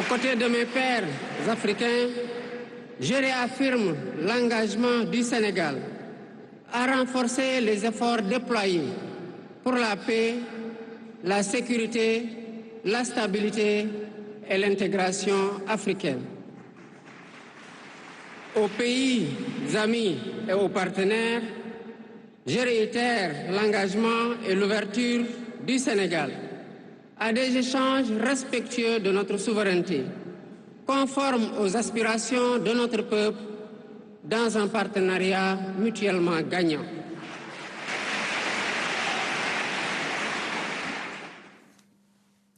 Aux côtés de mes pairs africains, je réaffirme l'engagement du Sénégal à renforcer les efforts déployés pour la paix, la sécurité, la stabilité et l'intégration africaine. Aux pays amis et aux partenaires, je réitère l'engagement et l'ouverture du Sénégal à des échanges respectueux de notre souveraineté, conformes aux aspirations de notre peuple, dans un partenariat mutuellement gagnant.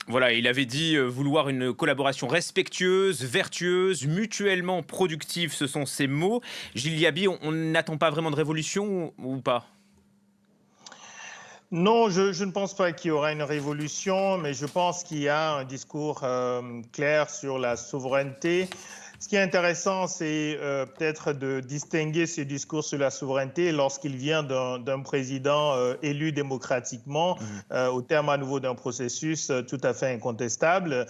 Voilà, il avait dit vouloir une collaboration respectueuse, vertueuse, mutuellement productive, ce sont ses mots. Gilles Yabi, on n'attend pas vraiment de révolution ou pas? Non, je ne pense pas qu'il y aura une révolution, mais je pense qu'il y a un discours clair sur la souveraineté. Ce qui est intéressant, c'est peut-être de distinguer ce discours sur la souveraineté lorsqu'il vient d'un président élu démocratiquement, au terme à nouveau d'un processus tout à fait incontestable,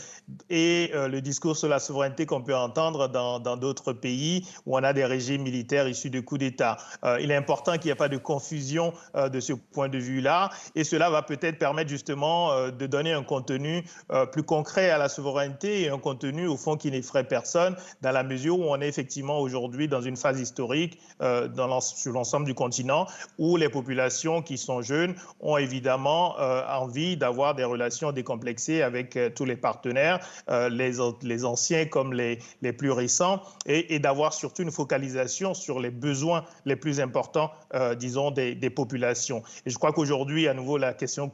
et le discours sur la souveraineté qu'on peut entendre dans d'autres pays où on a des régimes militaires issus de coups d'État. Il est important qu'il n'y ait pas de confusion de ce point de vue-là, et cela va peut-être permettre justement de donner un contenu plus concret à la souveraineté et un contenu au fond qui n'effraie personne, dans la mesure où on est effectivement aujourd'hui dans une phase historique sur l'ensemble du continent où les populations qui sont jeunes ont évidemment envie d'avoir des relations décomplexées avec tous les partenaires, les anciens comme les plus récents, et d'avoir surtout une focalisation sur les besoins les plus importants, disons, des populations. Et je crois qu'aujourd'hui, à nouveau, la question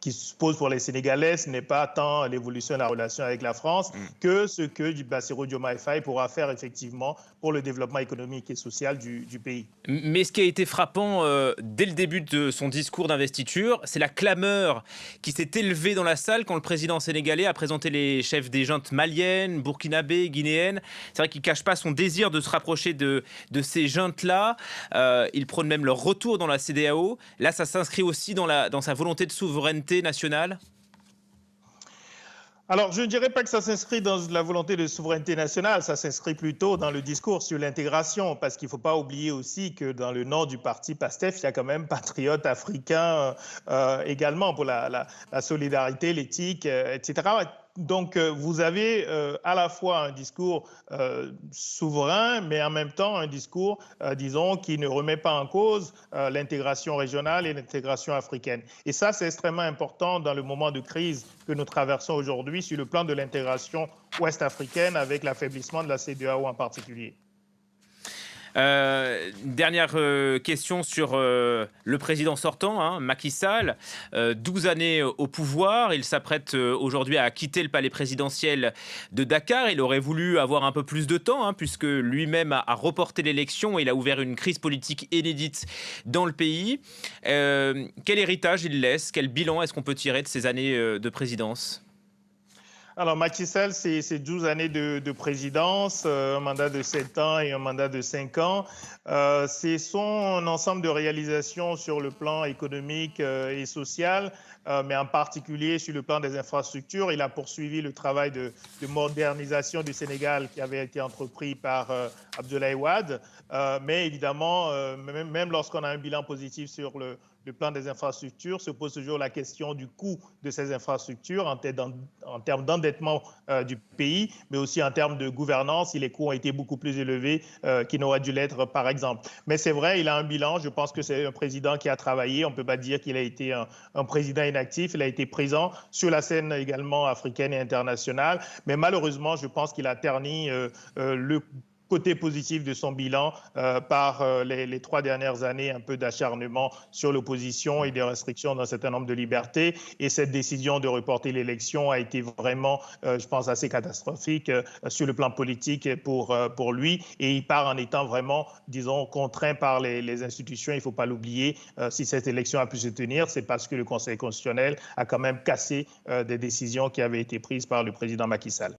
qui se pose pour les Sénégalais, ce n'est pas tant l'évolution de la relation avec la France que ce que Bassirou Diomaye Faye pourra faire effectivement pour le développement économique et social du pays. Mais ce qui a été frappant dès le début de son discours d'investiture, c'est la clameur qui s'est élevée dans la salle quand le président sénégalais a présenté les chefs des juntes maliennes, burkinabé, guinéennes. C'est vrai qu'il ne cache pas son désir de se rapprocher de ces juntes-là. Il prône même leur retour dans la CEDEAO. Là, ça s'inscrit aussi dans sa volonté de souveraineté nationale. Alors, je ne dirais pas que ça s'inscrit dans la volonté de souveraineté nationale, ça s'inscrit plutôt dans le discours sur l'intégration, parce qu'il ne faut pas oublier aussi que dans le nom du parti PASTEF, il y a quand même patriotes africains également pour la solidarité, l'éthique, etc. Donc, vous avez à la fois un discours souverain, mais en même temps un discours, disons, qui ne remet pas en cause l'intégration régionale et l'intégration africaine. Et ça, c'est extrêmement important dans le moment de crise que nous traversons aujourd'hui sur le plan de l'intégration ouest-africaine avec l'affaiblissement de la CEDEAO en particulier. Dernière question sur le président sortant, hein, Macky Sall, 12 années au pouvoir. Il s'apprête aujourd'hui à quitter le palais présidentiel de Dakar. Il aurait voulu avoir un peu plus de temps, hein, puisque lui-même a reporté l'élection et il a ouvert une crise politique inédite dans le pays. Quel héritage il laisse? Quel bilan est-ce qu'on peut tirer de ces années de présidence? Alors, Macky Sall, c'est 12 années de présidence, un mandat de 7 ans et un mandat de 5 ans. C'est son ensemble de réalisations sur le plan économique et social, mais en particulier sur le plan des infrastructures. Il a poursuivi le travail de modernisation du Sénégal qui avait été entrepris par Abdoulaye Wade. Mais évidemment, même lorsqu'on a un bilan positif sur le plan des infrastructures, se pose toujours la question du coût de ces infrastructures en termes d'endettement du pays, mais aussi en termes de gouvernance, si les coûts ont été beaucoup plus élevés qu'ils n'auraient dû l'être, par exemple. Mais c'est vrai, il a un bilan. Je pense que c'est un président qui a travaillé. On ne peut pas dire qu'il a été un président inactif. Il a été présent sur la scène également africaine et internationale. Mais malheureusement, je pense qu'il a terni le côté positif de son bilan par les 3 dernières années, un peu d'acharnement sur l'opposition et des restrictions d'un certain nombre de libertés. Et cette décision de reporter l'élection a été vraiment, je pense, assez catastrophique sur le plan politique pour lui. Et il part en étant vraiment, disons, contraint par les institutions. Il ne faut pas l'oublier. Si cette élection a pu se tenir, c'est parce que le Conseil constitutionnel a quand même cassé des décisions qui avaient été prises par le président Macky Sall.